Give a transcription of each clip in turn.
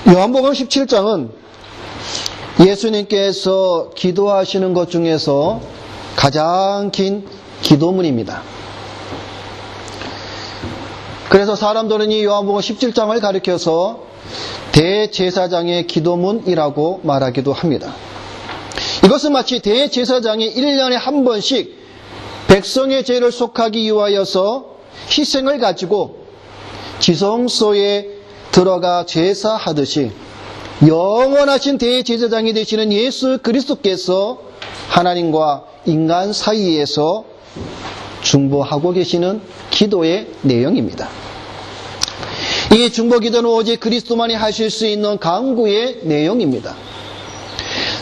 요한복음 17장은 예수님께서 기도하시는 것 중에서 가장 긴 기도문입니다. 그래서 사람들은 이 요한복음 17장을 가리켜서 대제사장의 기도문이라고 말하기도 합니다. 이것은 마치 대제사장이 1년에 한 번씩 백성의 죄를 속하기 위하여서 희생을 가지고 지성소에 들어가 제사하듯이 영원하신 대제사장이 되시는 예수 그리스도께서 하나님과 인간 사이에서 중보하고 계시는 기도의 내용입니다. 이 중보 기도는 오직 그리스도만이 하실 수 있는 간구의 내용입니다.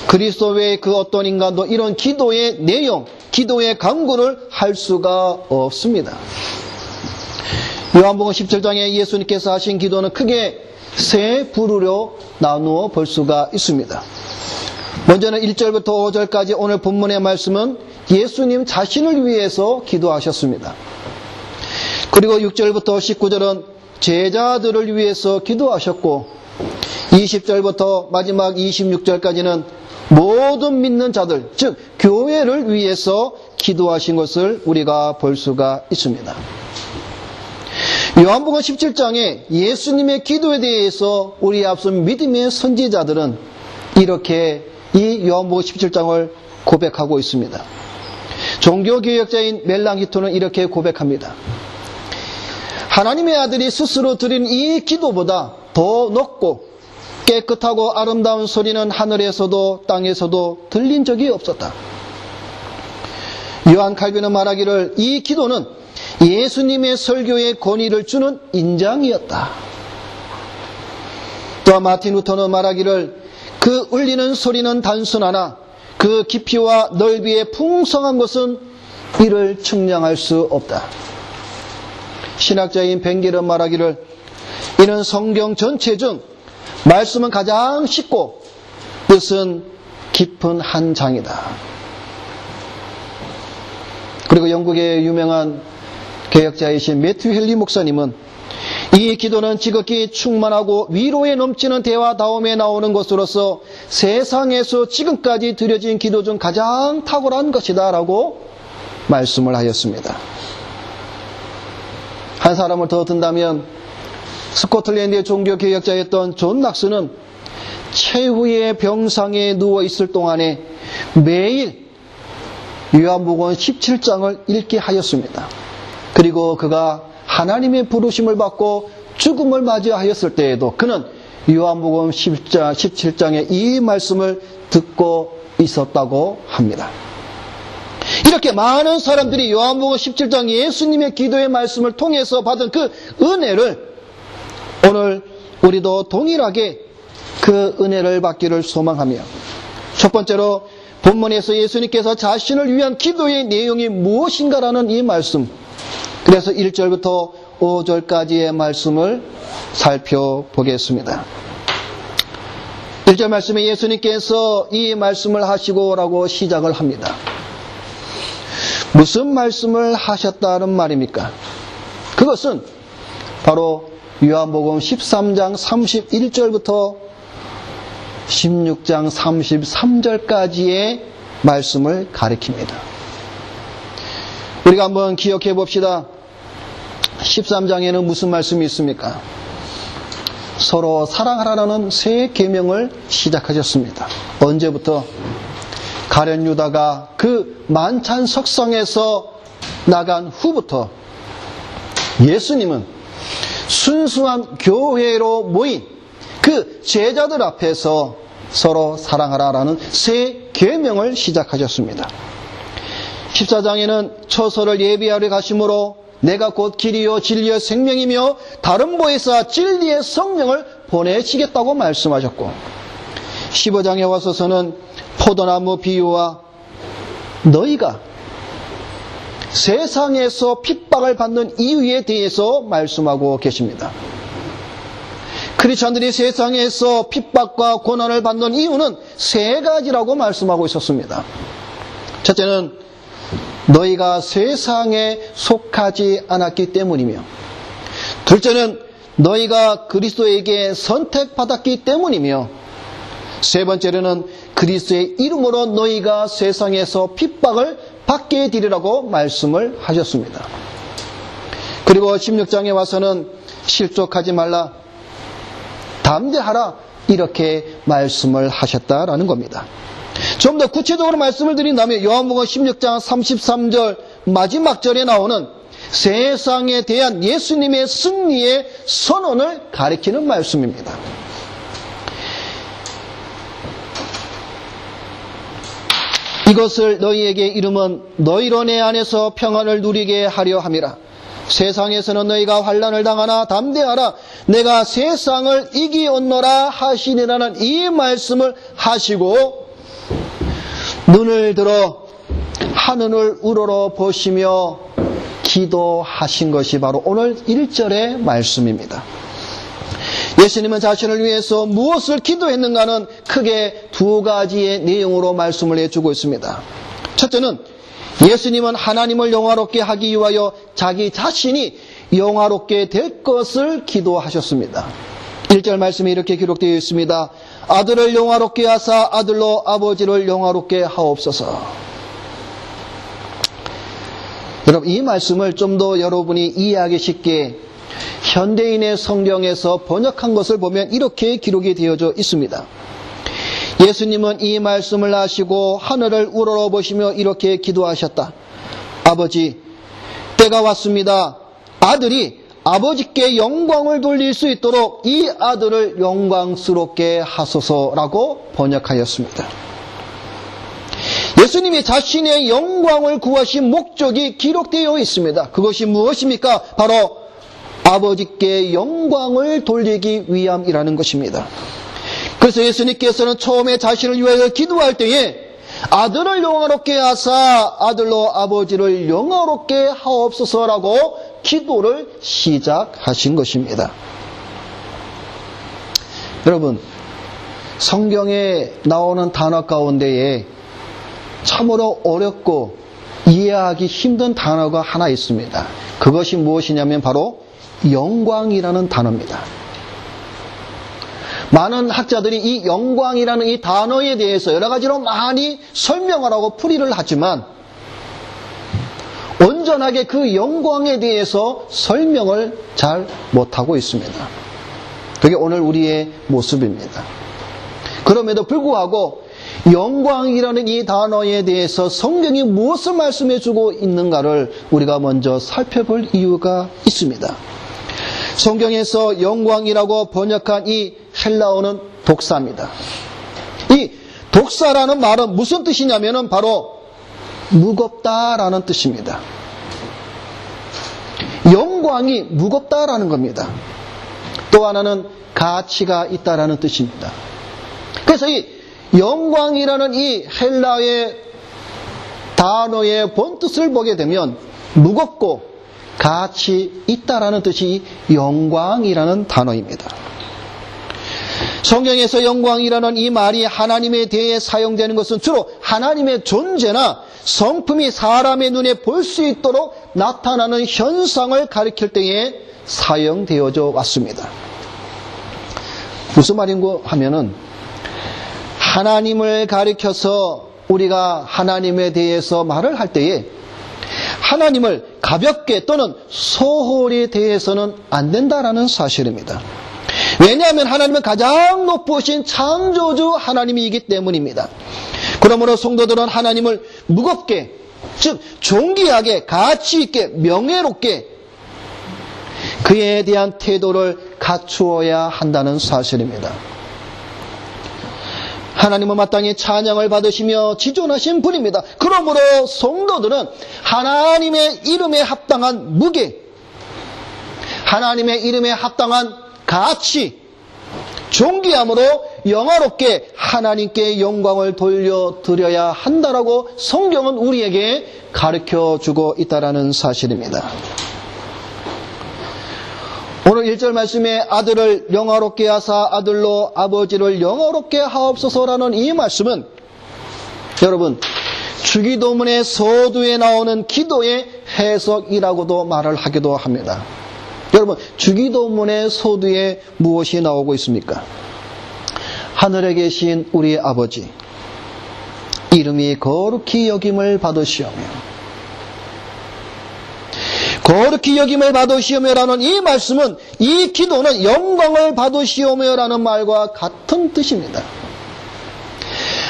그리스도 외에 그 어떤 인간도 이런 기도의 내용, 기도의 간구를 할 수가 없습니다. 요한복음 17장에 예수님께서 하신 기도는 크게 세 부류로 나누어 볼 수가 있습니다. 먼저는 1절부터 5절까지 오늘 본문의 말씀은 예수님 자신을 위해서 기도하셨습니다. 그리고 6절부터 19절은 제자들을 위해서 기도하셨고 20절부터 마지막 26절까지는 모든 믿는 자들, 즉 교회를 위해서 기도하신 것을 우리가 볼 수가 있습니다. 요한복음 17장에 예수님의 기도에 대해서 우리 앞선 믿음의 선지자들은 이렇게 이 요한복음 17장을 고백하고 있습니다. 종교개혁자인 멜랑히토는 이렇게 고백합니다. 하나님의 아들이 스스로 드린 이 기도보다 더 높고 깨끗하고 아름다운 소리는 하늘에서도 땅에서도 들린 적이 없었다. 요한 칼빈은 말하기를 이 기도는 예수님의 설교에 권위를 주는 인장이었다. 또 마틴 루터는 말하기를 그 울리는 소리는 단순하나 그 깊이와 넓이의 풍성한 것은 이를 측량할 수 없다. 신학자인 벤겔은 말하기를 이는 성경 전체 중 말씀은 가장 쉽고 뜻은 깊은 한 장이다. 그리고 영국의 유명한 개혁자이신 매튜 헨리 목사님은 이 기도는 지극히 충만하고 위로에 넘치는 대화다움에 나오는 것으로서 세상에서 지금까지 드려진 기도 중 가장 탁월한 것이다 라고 말씀을 하였습니다. 한 사람을 더 든다면 스코틀랜드의 종교개혁자였던 존 낙스는 최후의 병상에 누워있을 동안에 매일 요한복음 17장을 읽게 하였습니다. 그리고 그가 하나님의 부르심을 받고 죽음을 맞이하였을 때에도 그는 요한복음 17장의 이 말씀을 듣고 있었다고 합니다. 이렇게 많은 사람들이 요한복음 17장 예수님의 기도의 말씀을 통해서 받은 그 은혜를 오늘 우리도 동일하게 그 은혜를 받기를 소망하며 첫 번째로 본문에서 예수님께서 자신을 위한 기도의 내용이 무엇인가라는 이 말씀, 그래서 1절부터 5절까지의 말씀을 살펴보겠습니다. 1절 말씀에 예수님께서 이 말씀을 하시고라고 시작을 합니다. 무슨 말씀을 하셨다는 말입니까? 그것은 바로 요한복음 13장 31절부터 16장 33절까지의 말씀을 가리킵니다. 우리가 한번 기억해 봅시다. 13장에는 무슨 말씀이 있습니까? 서로 사랑하라는 새 계명을 시작하셨습니다. 언제부터? 가룟 유다가 그 만찬 석상에서 나간 후부터 예수님은 순수한 교회로 모인 그 제자들 앞에서 서로 사랑하라라는 새 계명을 시작하셨습니다. 14장에는 처소를 예비하러 가심으로 내가 곧 길이요 진리요 생명이며 다른 보혜사 진리의 성령을 보내시겠다고 말씀하셨고 15장에 와서서는 포도나무 비유와 너희가 세상에서 핍박을 받는 이유에 대해서 말씀하고 계십니다. 크리스천들이 세상에서 핍박과 고난을 받는 이유는 세 가지라고 말씀하고 있었습니다. 첫째는 너희가 세상에 속하지 않았기 때문이며, 둘째는 너희가 그리스도에게 선택받았기 때문이며, 세 번째로는 그리스도의 이름으로 너희가 세상에서 핍박을 받게 되리라고 말씀을 하셨습니다. 그리고 16장에 와서는 실족하지 말라, 담대하라, 이렇게 말씀을 하셨다라는 겁니다. 좀 더 구체적으로 말씀을 드린다면 요한복음 16장 33절 마지막 절에 나오는 세상에 대한 예수님의 승리의 선언을 가리키는 말씀입니다. 이것을 너희에게 이름은 너희로 내 안에서 평안을 누리게 하려 함이라. 세상에서는 너희가 환난을 당하나 담대하라, 내가 세상을 이기었노라 하시니라는 이 말씀을 하시고 눈을 들어 하늘을 우러러 보시며 기도하신 것이 바로 오늘 1절의 말씀입니다. 예수님은 자신을 위해서 무엇을 기도했는가는 크게 두 가지의 내용으로 말씀을 해주고 있습니다. 첫째는 예수님은 하나님을 영화롭게 하기 위하여 자기 자신이 영화롭게 될 것을 기도하셨습니다. 1절 말씀이 이렇게 기록되어 있습니다. 아들을 영화롭게 하사 아들로 아버지를 영화롭게 하옵소서. 여러분, 이 말씀을 좀 더 여러분이 이해하기 쉽게 현대인의 성경에서 번역한 것을 보면 이렇게 기록이 되어져 있습니다. 예수님은 이 말씀을 하시고 하늘을 우러러 보시며 이렇게 기도하셨다. 아버지, 때가 왔습니다. 아들이 아버지께 영광을 돌릴 수 있도록 이 아들을 영광스럽게 하소서라고 번역하였습니다. 예수님이 자신의 영광을 구하신 목적이 기록되어 있습니다. 그것이 무엇입니까? 바로 아버지께 영광을 돌리기 위함이라는 것입니다. 그래서 예수님께서는 처음에 자신을 위하여 기도할 때에 아들을 영화롭게 하사 아들로 아버지를 영화롭게 하옵소서라고 기도를 시작하신 것입니다. 여러분, 성경에 나오는 단어 가운데에 참으로 어렵고 이해하기 힘든 단어가 하나 있습니다. 그것이 무엇이냐면 바로 영광이라는 단어입니다. 많은 학자들이 이 영광이라는 이 단어에 대해서 여러 가지로 많이 설명하라고 풀이를 하지만 온전하게 그 영광에 대해서 설명을 잘 못하고 있습니다. 그게 오늘 우리의 모습입니다. 그럼에도 불구하고 영광이라는 이 단어에 대해서 성경이 무엇을 말씀해주고 있는가를 우리가 먼저 살펴볼 이유가 있습니다. 성경에서 영광이라고 번역한 이 헬라어는 독사입니다. 이 독사라는 말은 무슨 뜻이냐면 바로 무겁다라는 뜻입니다. 영광이 무겁다라는 겁니다. 또 하나는 가치가 있다라는 뜻입니다. 그래서 이 영광이라는 이 헬라의 단어의 본뜻을 보게 되면 무겁고 가치 있다라는 뜻이 영광이라는 단어입니다. 성경에서 영광이라는 이 말이 하나님에 대해 사용되는 것은 주로 하나님의 존재나 성품이 사람의 눈에 볼 수 있도록 나타나는 현상을 가리킬 때에 사용되어져 왔습니다. 무슨 말인고 하면은 하나님을 가리켜서 우리가 하나님에 대해서 말을 할 때에 하나님을 가볍게 또는 소홀히 대해서는 안 된다라는 사실입니다. 왜냐하면 하나님은 가장 높으신 창조주 하나님이기 때문입니다. 그러므로 성도들은 하나님을 무겁게, 즉 존귀하게, 가치 있게, 명예롭게 그에 대한 태도를 갖추어야 한다는 사실입니다. 하나님은 마땅히 찬양을 받으시며 지존하신 분입니다. 그러므로 성도들은 하나님의 이름에 합당한 무게, 하나님의 이름에 합당한 가치, 존귀함으로 영화롭게 하나님께 영광을 돌려드려야 한다라고 성경은 우리에게 가르쳐주고 있다는 사실입니다. 오늘 1절 말씀에 아들을 영화롭게 하사 아들로 아버지를 영화롭게 하옵소서라는 이 말씀은 여러분 주기도문의 서두에 나오는 기도의 해석이라고도 말을 하기도 합니다. 여러분, 주기도문의 서두에 무엇이 나오고 있습니까? 하늘에 계신 우리 아버지, 이름이 거룩히 여김을 받으시오며, 거룩히 여김을 받으시오며라는 이 말씀은, 이 기도는 영광을 받으시오며라는 말과 같은 뜻입니다.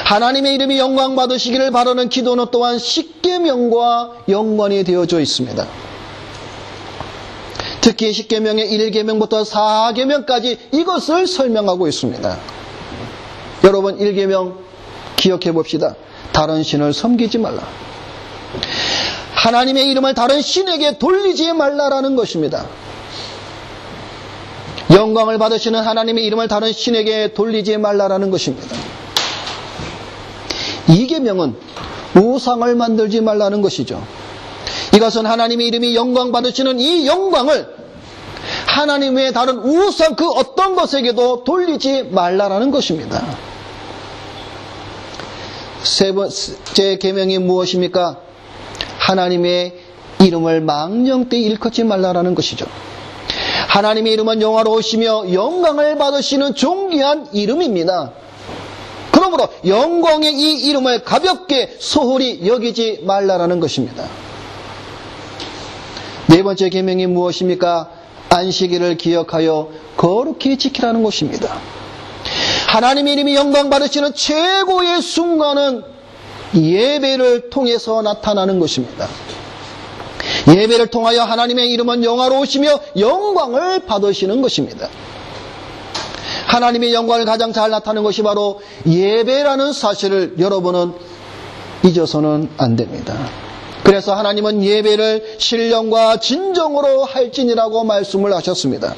하나님의 이름이 영광 받으시기를 바라는 기도는 또한 십계명과 연관이 되어져 있습니다. 특히 십계명의 1계명부터 4계명까지 이것을 설명하고 있습니다. 여러분, 1계명 기억해 봅시다. 다른 신을 섬기지 말라. 하나님의 이름을 다른 신에게 돌리지 말라라는 것입니다. 영광을 받으시는 하나님의 이름을 다른 신에게 돌리지 말라라는 것입니다. 2계명은 우상을 만들지 말라는 것이죠. 이것은 하나님의 이름이 영광 받으시는 이 영광을 하나님 외에 다른 우상 그 어떤 것에게도 돌리지 말라라는 것입니다. 세 번째 계명이 무엇입니까? 하나님의 이름을 망령되이 일컫지 말라라는 것이죠. 하나님의 이름은 영화로우시며 영광을 받으시는 존귀한 이름입니다. 그러므로 영광의 이 이름을 가볍게 소홀히 여기지 말라라는 것입니다. 네 번째 계명이 무엇입니까? 안식일을 기억하여 거룩히 지키라는 것입니다. 하나님의 이름이 영광 받으시는 최고의 순간은 예배를 통해서 나타나는 것입니다. 예배를 통하여 하나님의 이름은 영화로우시며 영광을 받으시는 것입니다. 하나님의 영광을 가장 잘 나타내는 것이 바로 예배라는 사실을 여러분은 잊어서는 안 됩니다. 그래서 하나님은 예배를 신령과 진정으로 할지니라고 말씀을 하셨습니다.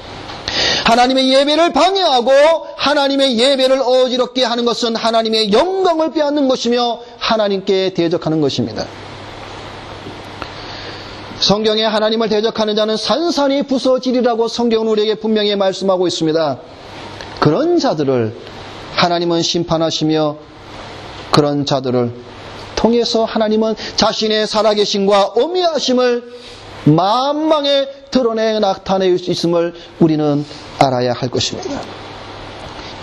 하나님의 예배를 방해하고 하나님의 예배를 어지럽게 하는 것은 하나님의 영광을 빼앗는 것이며 하나님께 대적하는 것입니다. 성경에 하나님을 대적하는 자는 산산이 부서지리라고 성경은 우리에게 분명히 말씀하고 있습니다. 그런 자들을 하나님은 심판하시며 그런 자들을 통해서 하나님은 자신의 살아계심과 어미하심을 만방에 드러내 나타낼 수 있음을 우리는 알아야 할 것입니다.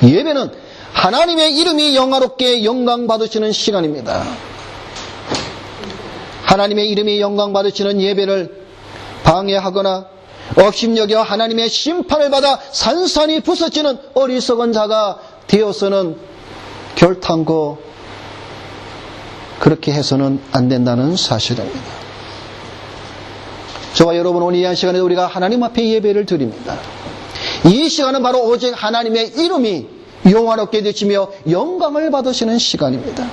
예배는 하나님의 이름이 영화롭게 영광 받으시는 시간입니다. 하나님의 이름이 영광 받으시는 예배를 방해하거나 업심여겨 하나님의 심판을 받아 산산이 부서지는 어리석은 자가 되어서는 결탄코 그렇게 해서는 안 된다는 사실입니다. 저와 여러분, 오늘 이 시간에 우리가 하나님 앞에 예배를 드립니다. 이 시간은 바로 오직 하나님의 이름이 영화롭게 되시며 영광을 받으시는 시간입니다.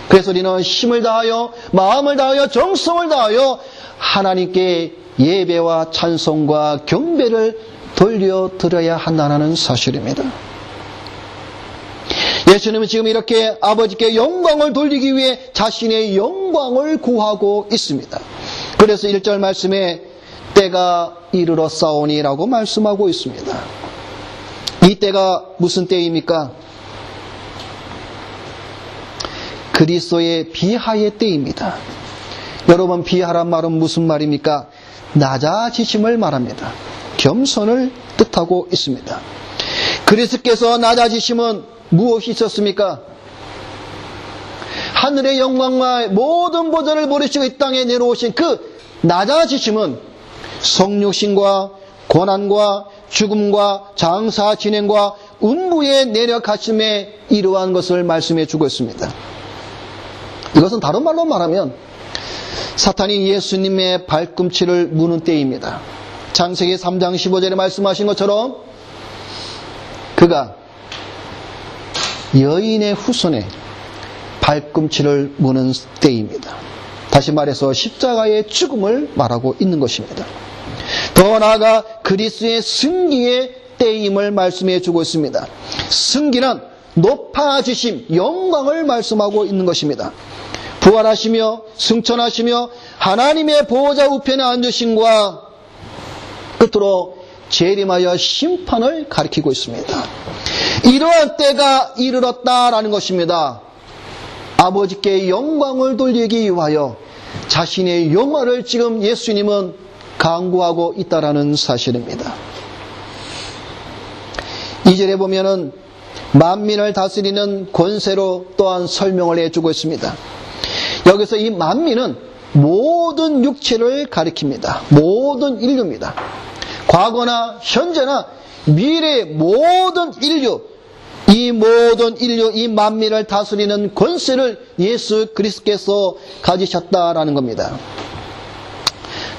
그래서 우리는 힘을 다하여 마음을 다하여 정성을 다하여 하나님께 예배와 찬송과 경배를 돌려드려야 한다는 사실입니다. 예수님은 지금 이렇게 아버지께 영광을 돌리기 위해 자신의 영광을 구하고 있습니다. 그래서 1절 말씀에 때가 이르렀사오니라고 말씀하고 있습니다. 이 때가 무슨 때입니까? 그리스도의 비하의 때입니다. 여러분, 비하란 말은 무슨 말입니까? 낮아지심을 말합니다. 겸손을 뜻하고 있습니다. 그리스도께서 낮아지심은 무엇이 있었습니까? 하늘의 영광과 모든 보좌를 버리시고 이 땅에 내려오신 그 낮아지심은 성육신과 고난과 죽음과 장사 진행과 운부의 내려가심에 이러한 것을 말씀해 주고 있습니다. 이것은 다른 말로 말하면 사탄이 예수님의 발꿈치를 무는 때입니다. 창세기 3장 15절에 말씀하신 것처럼 그가 여인의 후손에 발꿈치를 무는 때입니다. 다시 말해서 십자가의 죽음을 말하고 있는 것입니다. 더 나아가 그리스도의 승기의 때임을 말씀해 주고 있습니다. 승기는 높아지심, 영광을 말씀하고 있는 것입니다. 부활하시며 승천하시며 하나님의 보호자 우편에 앉으심과 끝으로 재림하여 심판을 가리키고 있습니다. 이러한 때가 이르렀다라는 것입니다. 아버지께 영광을 돌리기 위하여 자신의 영화를 지금 예수님은 강구하고 있다라는 사실입니다. 2절에 보면은 만민을 다스리는 권세로 또한 설명을 해주고 있습니다. 여기서 이 만민은 모든 육체를 가리킵니다. 모든 인류입니다. 과거나 현재나 미래의 모든 인류, 이 모든 인류, 이 만민을 다스리는 권세를 예수 그리스도께서 가지셨다라는 겁니다.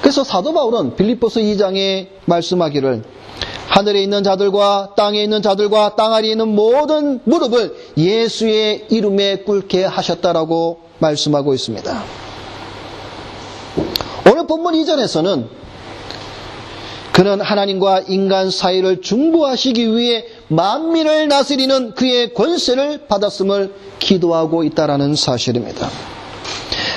그래서 사도 바울은 빌립보서 2장에 말씀하기를 하늘에 있는 자들과 땅에 있는 자들과 땅 아래에 있는 모든 무릎을 예수의 이름에 꿇게 하셨다라고 말씀하고 있습니다. 오늘 본문 이전에서는 그는 하나님과 인간 사이를 중보하시기 위해 만민을 다스리는 그의 권세를 받았음을 기도하고 있다는 사실입니다.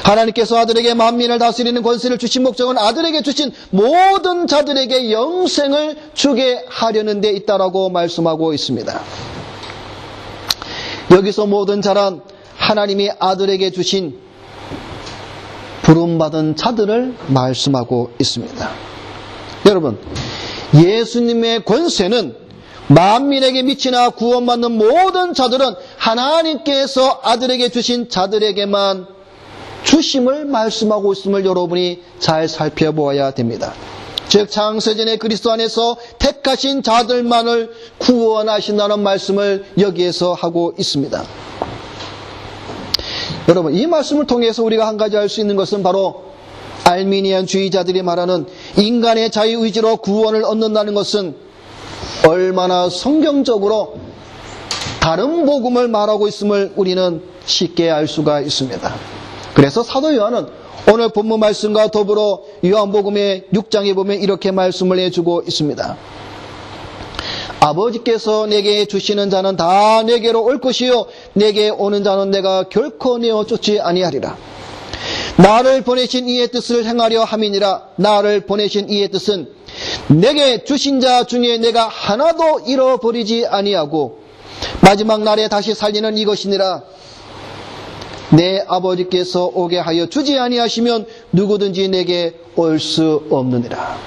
하나님께서 아들에게 만민을 다스리는 권세를 주신 목적은 아들에게 주신 모든 자들에게 영생을 주게 하려는 데 있다라고 말씀하고 있습니다. 여기서 모든 자란 하나님이 아들에게 주신 부름받은 자들을 말씀하고 있습니다. 여러분, 예수님의 권세는 만민에게 미치나 구원받는 모든 자들은 하나님께서 아들에게 주신 자들에게만 주심을 말씀하고 있음을 여러분이 잘 살펴보아야 됩니다. 즉 창세전에 그리스도 안에서 택하신 자들만을 구원하신다는 말씀을 여기에서 하고 있습니다. 여러분, 이 말씀을 통해서 우리가 한 가지 알 수 있는 것은 바로 알미니안주의자들이 말하는 인간의 자유의지로 구원을 얻는다는 것은 얼마나 성경적으로 다른 복음을 말하고 있음을 우리는 쉽게 알 수가 있습니다. 그래서 사도 요한은 오늘 본문 말씀과 더불어 요한복음의 6장에 보면 이렇게 말씀을 해주고 있습니다. 아버지께서 내게 주시는 자는 다 내게로 올 것이요 내게 오는 자는 내가 결코 내어 쫓지 아니하리라. 나를 보내신 이의 뜻을 행하려 함이니라. 나를 보내신 이의 뜻은 내게 주신 자 중에 내가 하나도 잃어버리지 아니하고 마지막 날에 다시 살리는 이것이니라. 내 아버지께서 오게 하여 주지 아니하시면 누구든지 내게 올 수 없느니라.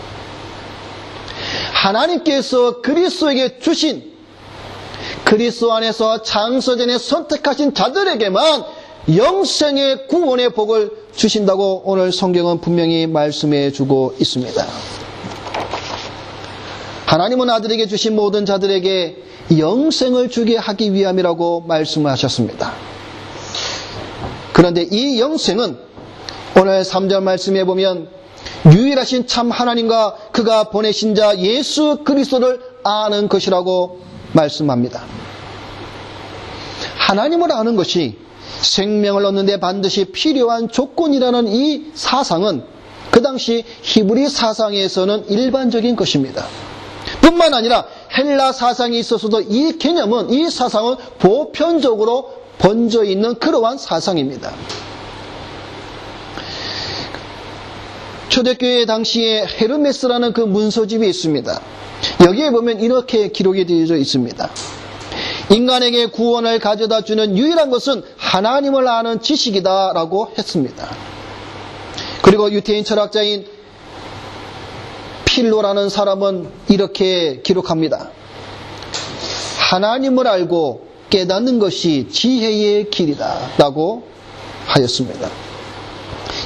하나님께서 그리스도에게 주신, 그리스도 안에서 창세전에 선택하신 자들에게만 영생의 구원의 복을 주신다고 오늘 성경은 분명히 말씀해 주고 있습니다. 하나님은 아들에게 주신 모든 자들에게 영생을 주게 하기 위함이라고 말씀하셨습니다. 그런데 이 영생은 오늘 3절 말씀에 보면 유일하신 참 하나님과 그가 보내신 자 예수 그리스도를 아는 것이라고 말씀합니다. 하나님을 아는 것이 생명을 얻는 데 반드시 필요한 조건이라는 이 사상은 그 당시 히브리 사상에서는 일반적인 것입니다. 뿐만 아니라 헬라 사상에 있어서도 이 개념은, 이 사상은 보편적으로 번져 있는 그러한 사상입니다. 초대교회 당시에 헤르메스라는 그 문서집이 있습니다. 여기에 보면 이렇게 기록이 되어져 있습니다. 인간에게 구원을 가져다 주는 유일한 것은 하나님을 아는 지식이다 라고 했습니다. 그리고 유태인 철학자인 필로라는 사람은 이렇게 기록합니다. 하나님을 알고 깨닫는 것이 지혜의 길이다 라고 하였습니다.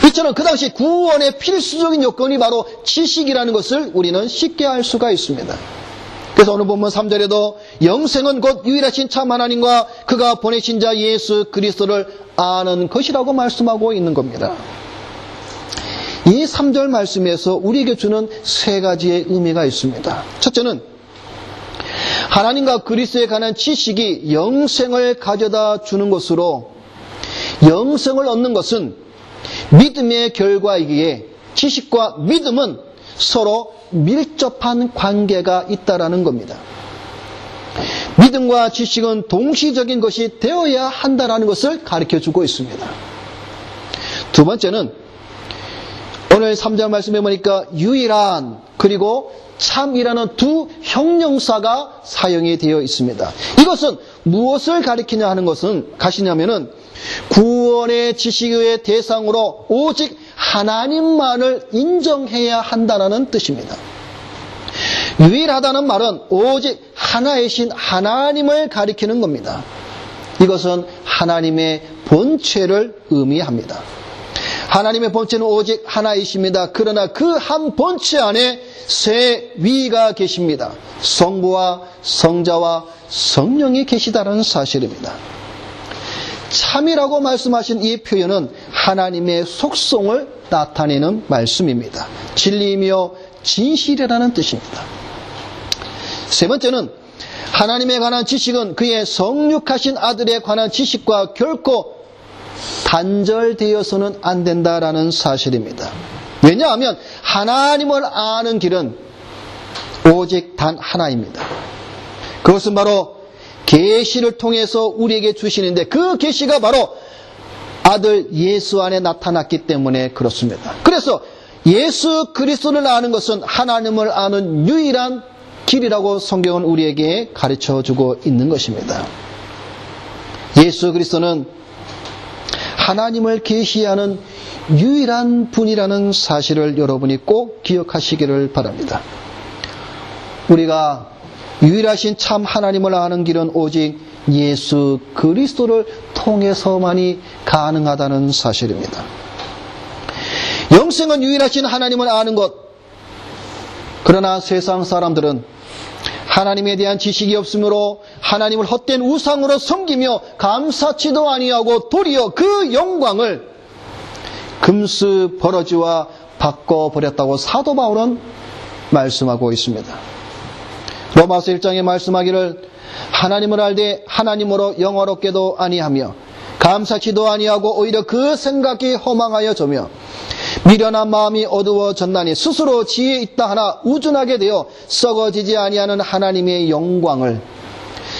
이처럼 그 당시 구원의 필수적인 요건이 바로 지식이라는 것을 우리는 쉽게 알 수가 있습니다. 그래서 오늘 본문 3절에도 영생은 곧 유일하신 참 하나님과 그가 보내신 자 예수 그리스도를 아는 것이라고 말씀하고 있는 겁니다. 이 3절 말씀에서 우리에게 주는 세 가지의 의미가 있습니다. 첫째는 하나님과 그리스도에 관한 지식이 영생을 가져다 주는 것으로, 영생을 얻는 것은 믿음의 결과이기에 지식과 믿음은 서로 밀접한 관계가 있다라는 겁니다. 믿음과 지식은 동시적인 것이 되어야 한다는 것을 가르쳐주고 있습니다. 두 번째는 오늘 3절 말씀해 보니까 유일한 그리고 참이라는 두 형용사가 사용이 되어 있습니다. 이것은 무엇을 가리키냐 하는 것은 가시냐면은 구원의 지식의 대상으로 오직 하나님만을 인정해야 한다는 뜻입니다. 유일하다는 말은 오직 하나이신 하나님을 가리키는 겁니다. 이것은 하나님의 본체를 의미합니다. 하나님의 본체는 오직 하나이십니다. 그러나 그 한 본체 안에 세 위가 계십니다. 성부와 성자와 성령이 계시다는 사실입니다. 참이라고 말씀하신 이 표현은 하나님의 속성을 나타내는 말씀입니다. 진리이며 진실이라는 뜻입니다. 세 번째는 하나님에 관한 지식은 그의 성육하신 아들에 관한 지식과 결코 단절되어서는 안 된다라는 사실입니다. 왜냐하면 하나님을 아는 길은 오직 단 하나입니다. 그것은 바로 계시를 통해서 우리에게 주시는데 그 계시가 바로 아들 예수 안에 나타났기 때문에 그렇습니다. 그래서 예수 그리스도를 아는 것은 하나님을 아는 유일한 길이라고 성경은 우리에게 가르쳐주고 있는 것입니다. 예수 그리스도는 하나님을 계시하는 유일한 분이라는 사실을 여러분이 꼭 기억하시기를 바랍니다. 우리가 유일하신 참 하나님을 아는 길은 오직 예수 그리스도를 통해서만이 가능하다는 사실입니다. 영생은 유일하신 하나님을 아는 것. 그러나 세상 사람들은 하나님에 대한 지식이 없으므로 하나님을 헛된 우상으로 섬기며 감사치도 아니하고 도리어 그 영광을 금수 버러지와 바꿔버렸다고 사도 바울은 말씀하고 있습니다. 로마서 1장에 말씀하기를 하나님을 알되 하나님으로 영어롭게도 아니하며 감사치도 아니하고 오히려 그 생각이 허망하여 저며 미련한 마음이 어두워졌나니 스스로 지혜 있다 하나 우둔하게 되어 썩어지지 아니하는 하나님의 영광을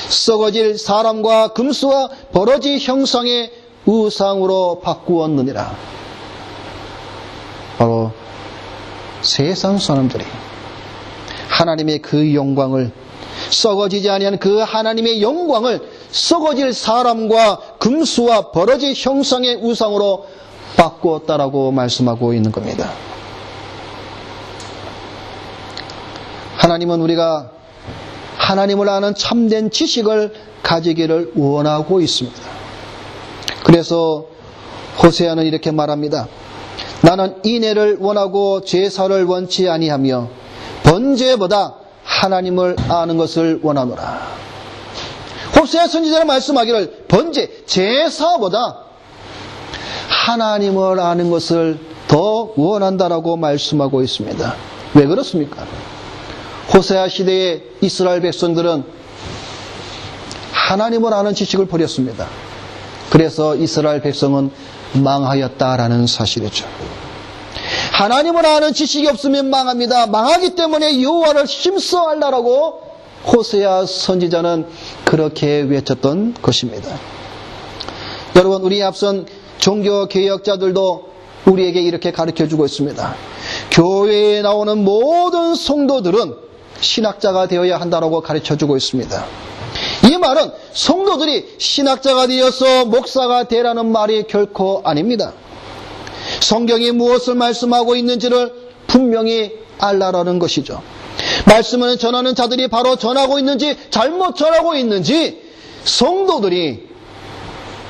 썩어질 사람과 금수와 버러지 형상의 우상으로 바꾸었느니라. 바로 세상 사람들이 하나님의 그 영광을 썩어지지 아니하는 그 하나님의 영광을 썩어질 사람과 금수와 버러지 형상의 우상으로 바꾸었다라고 말씀하고 있는 겁니다. 하나님은 우리가 하나님을 아는 참된 지식을 가지기를 원하고 있습니다. 그래서 호세아는 이렇게 말합니다. 나는 인애를 원하고 제사를 원치 아니하며 번제보다 하나님을 아는 것을 원하노라. 호세아 선지자는 말씀하기를 번제, 제사보다 하나님을 아는 것을 더 원한다라고 말씀하고 있습니다. 왜 그렇습니까? 호세아 시대의 이스라엘 백성들은 하나님을 아는 지식을 버렸습니다. 그래서 이스라엘 백성은 망하였다라는 사실이죠. 하나님을 아는 지식이 없으면 망합니다. 망하기 때문에 여호와를 힘써 알라라고 호세아 선지자는 그렇게 외쳤던 것입니다. 여러분, 우리 앞선 종교개혁자들도 우리에게 이렇게 가르쳐주고 있습니다. 교회에 나오는 모든 성도들은 신학자가 되어야 한다고 가르쳐주고 있습니다. 이 말은 성도들이 신학자가 되어서 목사가 되라는 말이 결코 아닙니다. 성경이 무엇을 말씀하고 있는지를 분명히 알라라는 것이죠. 말씀을 전하는 자들이 바로 전하고 있는지 잘못 전하고 있는지 성도들이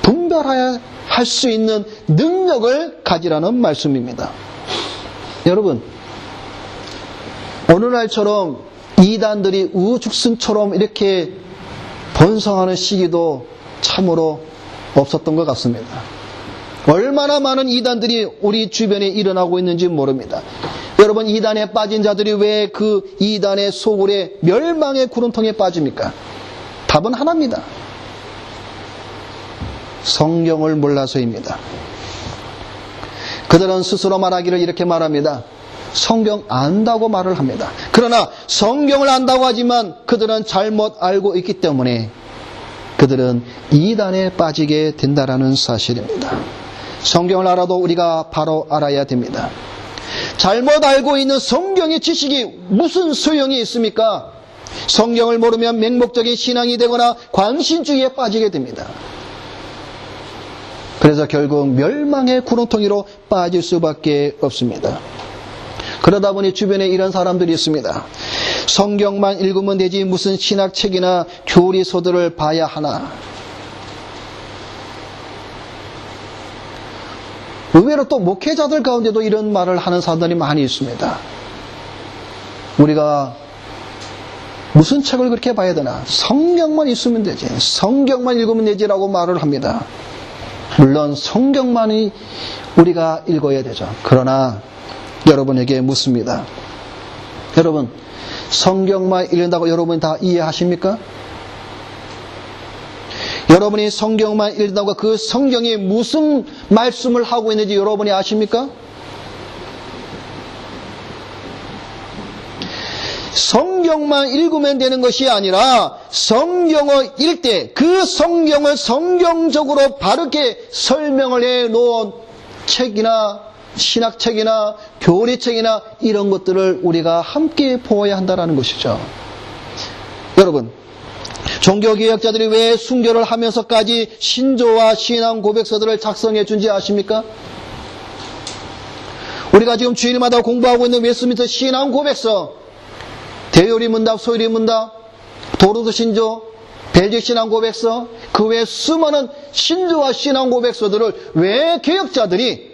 분별해야 할 수 있는 능력을 가지라는 말씀입니다. 여러분, 오늘날처럼 이단들이 우죽순처럼 이렇게 번성하는 시기도 참으로 없었던 것 같습니다. 얼마나 많은 이단들이 우리 주변에 일어나고 있는지 모릅니다. 여러분, 이단에 빠진 자들이 왜 그 이단의 소굴에 멸망의 구름통에 빠집니까? 답은 하나입니다. 성경을 몰라서입니다. 그들은 스스로 말하기를 이렇게 말합니다. 성경 안다고 말을 합니다. 그러나 성경을 안다고 하지만 그들은 잘못 알고 있기 때문에 그들은 이단에 빠지게 된다라는 사실입니다. 성경을 알아도 우리가 바로 알아야 됩니다. 잘못 알고 있는 성경의 지식이 무슨 소용이 있습니까? 성경을 모르면 맹목적인 신앙이 되거나 광신주의에 빠지게 됩니다. 그래서 결국 멸망의 구렁텅이로 빠질 수밖에 없습니다. 그러다 보니 주변에 이런 사람들이 있습니다. 성경만 읽으면 되지 무슨 신학책이나 교리서들을 봐야 하나. 의외로 또 목회자들 가운데도 이런 말을 하는 사람들이 많이 있습니다. 우리가 무슨 책을 그렇게 봐야 되나? 성경만 있으면 되지. 성경만 읽으면 되지라고 말을 합니다. 물론 성경만이 우리가 읽어야 되죠. 그러나 여러분에게 묻습니다. 여러분, 성경만 읽는다고 여러분이 다 이해하십니까? 여러분이 성경만 읽는다고 그 성경이 무슨 말씀을 하고 있는지 여러분이 아십니까? 성경만 읽으면 되는 것이 아니라 성경을 읽을 때 그 성경을 성경적으로 바르게 설명을 해 놓은 책이나 신학책이나 교리책이나 이런 것들을 우리가 함께 보아야 한다는 것이죠. 여러분, 종교개혁자들이 왜 순교를 하면서까지 신조와 신앙 고백서들을 작성해 준지 아십니까? 우리가 지금 주일마다 공부하고 있는 웨스트민스터 신앙 고백서, 대요리 문답, 소요리 문답, 도로도 신조, 벨직 신앙 고백서, 그 외 수많은 신조와 신앙 고백서들을 왜 개혁자들이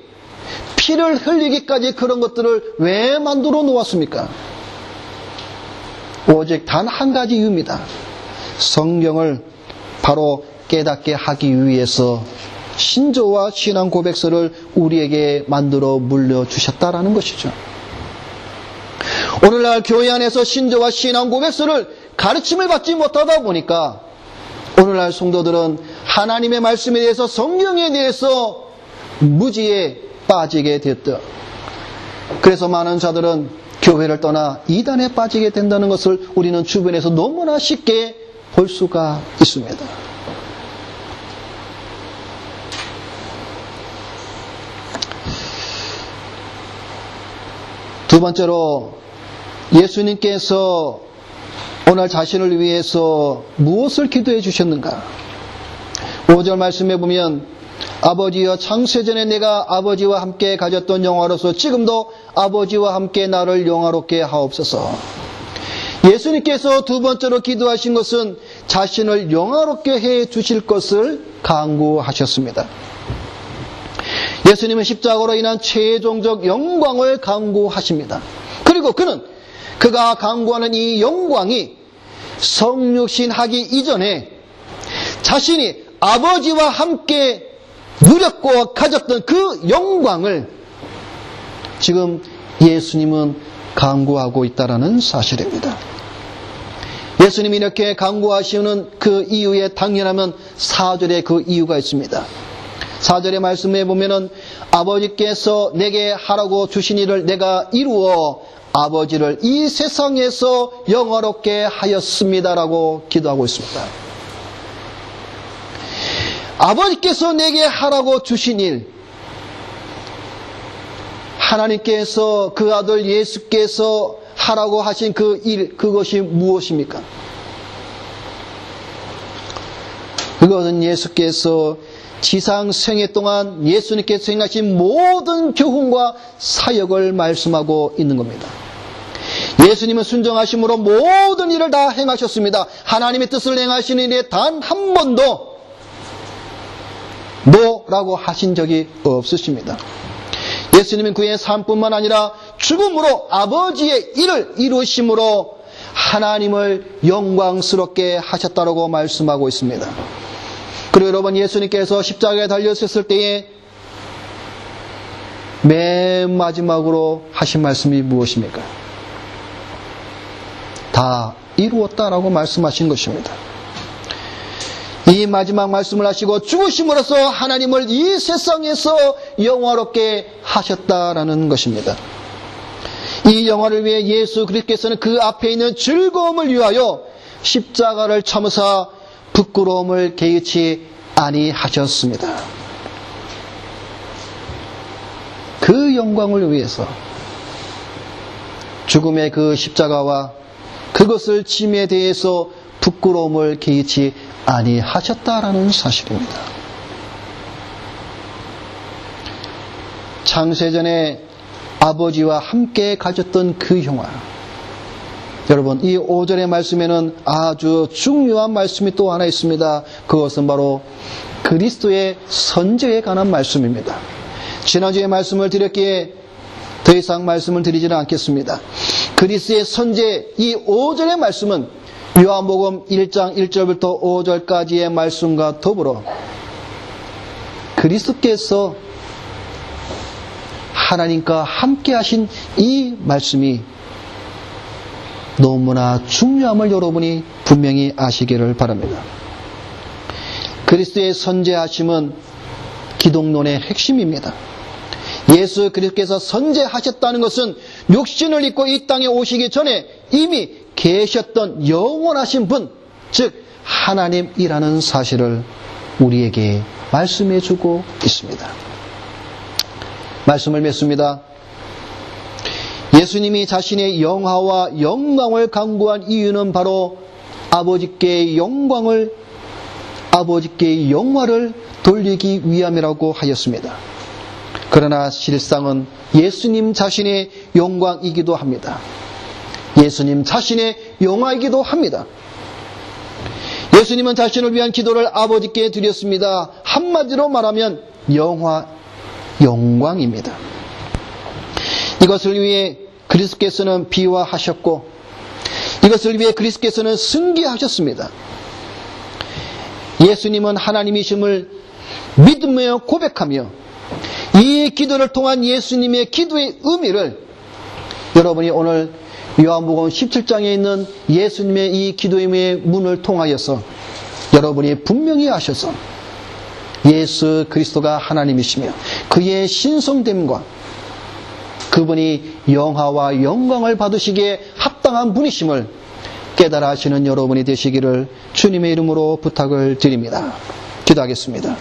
피를 흘리기까지 그런 것들을 왜 만들어 놓았습니까? 오직 단 한 가지 이유입니다. 성경을 바로 깨닫게 하기 위해서 신조와 신앙 고백서를 우리에게 만들어 물려주셨다라는 것이죠. 오늘날 교회 안에서 신조와 신앙 고백서를 가르침을 받지 못하다 보니까 오늘날 성도들은 하나님의 말씀에 대해서 성경에 대해서 무지에 빠지게 됐다. 그래서 많은 자들은 교회를 떠나 이단에 빠지게 된다는 것을 우리는 주변에서 너무나 쉽게 볼 수가 있습니다. 두 번째로 예수님께서 오늘 자신을 위해서 무엇을 기도해 주셨는가? 5절 말씀에 보면 아버지여 창세전에 내가 아버지와 함께 가졌던 영화로서 지금도 아버지와 함께 나를 영화롭게 하옵소서. 예수님께서 두 번째로 기도하신 것은 자신을 영화롭게 해 주실 것을 간구하셨습니다. 예수님은 십자가로 인한 최종적 영광을 간구하십니다. 그리고 그가 간구하는 이 영광이 성육신하기 이전에 자신이 아버지와 함께 누렸고 가졌던 그 영광을 지금 예수님은 간구하고 있다는 사실입니다. 예수님이 이렇게 간구하시는 그 이유에 당연하면 4절에 그 이유가 있습니다. 4절의 말씀에 보면은 아버지께서 내게 하라고 주신 일을 내가 이루어 아버지를 이 세상에서 영화롭게 하였습니다라고 기도하고 있습니다. 아버지께서 내게 하라고 주신 일, 하나님께서 그 아들 예수께서 하라고 하신 그 일, 그것이 무엇입니까? 그것은 예수께서 지상 생애 동안 예수님께서 행하신 모든 교훈과 사역을 말씀하고 있는 겁니다. 예수님은 순종하심으로 모든 일을 다 행하셨습니다. 하나님의 뜻을 행하신 일에 단 한 번도 노라고 하신 적이 없으십니다. 예수님은 그의 삶뿐만 아니라 죽음으로 아버지의 일을 이루심으로 하나님을 영광스럽게 하셨다고 말씀하고 있습니다. 그리고 여러분, 예수님께서 십자가에 달렸을 때에 맨 마지막으로 하신 말씀이 무엇입니까? 다 이루었다라고 말씀하신 것입니다. 이 마지막 말씀을 하시고 죽으심으로써 하나님을 이 세상에서 영화롭게 하셨다라는 것입니다. 이 영화를 위해 예수 그리스도께서는 그 앞에 있는 즐거움을 위하여 십자가를 참으사 부끄러움을 개의치 아니하셨습니다. 그 영광을 위해서 죽음의 그 십자가와 그것을 짐에 대해서 부끄러움을 개의치 아니하셨다라는 사실입니다. 창세전에 아버지와 함께 가졌던 그 영화. 여러분, 이 5절의 말씀에는 아주 중요한 말씀이 또 하나 있습니다. 그것은 바로 그리스도의 선제에 관한 말씀입니다. 지난주에 말씀을 드렸기에 더 이상 말씀을 드리지는 않겠습니다. 그리스도의 선제, 이 5절의 말씀은 요한복음 1장 1절부터 5절까지의 말씀과 더불어 그리스도께서 하나님과 함께 하신 이 말씀이 너무나 중요함을 여러분이 분명히 아시기를 바랍니다. 그리스도의 선제하심은 기독론의 핵심입니다. 예수 그리스도께서 선제하셨다는 것은 육신을 입고 이 땅에 오시기 전에 이미 계셨던 영원하신 분, 즉 하나님이라는 사실을 우리에게 말씀해 주고 있습니다. 말씀을 맺습니다. 예수님이 자신의 영화와 영광을 강구한 이유는 바로 아버지께의 영화를 돌리기 위함이라고 하였습니다. 그러나 실상은 예수님 자신의 영광이기도 합니다. 예수님 자신의 영화이기도 합니다. 예수님은 자신을 위한 기도를 아버지께 드렸습니다. 한마디로 말하면 영광입니다. 이것을 위해 그리스도께서는 비화하셨고 이것을 위해 그리스도께서는 승계하셨습니다. 예수님은 하나님이심을 믿으며 고백하며 이 기도를 통한 예수님의 기도의 의미를 여러분이 오늘 요한복음 17장에 있는 예수님의 이 기도의 문을 통하여서 여러분이 분명히 아셔서 예수 그리스도가 하나님이시며 그의 신성됨과 그분이 영화와 영광을 받으시기에 합당한 분이심을 깨달아 하시는 여러분이 되시기를 주님의 이름으로 부탁을 드립니다. 기도하겠습니다.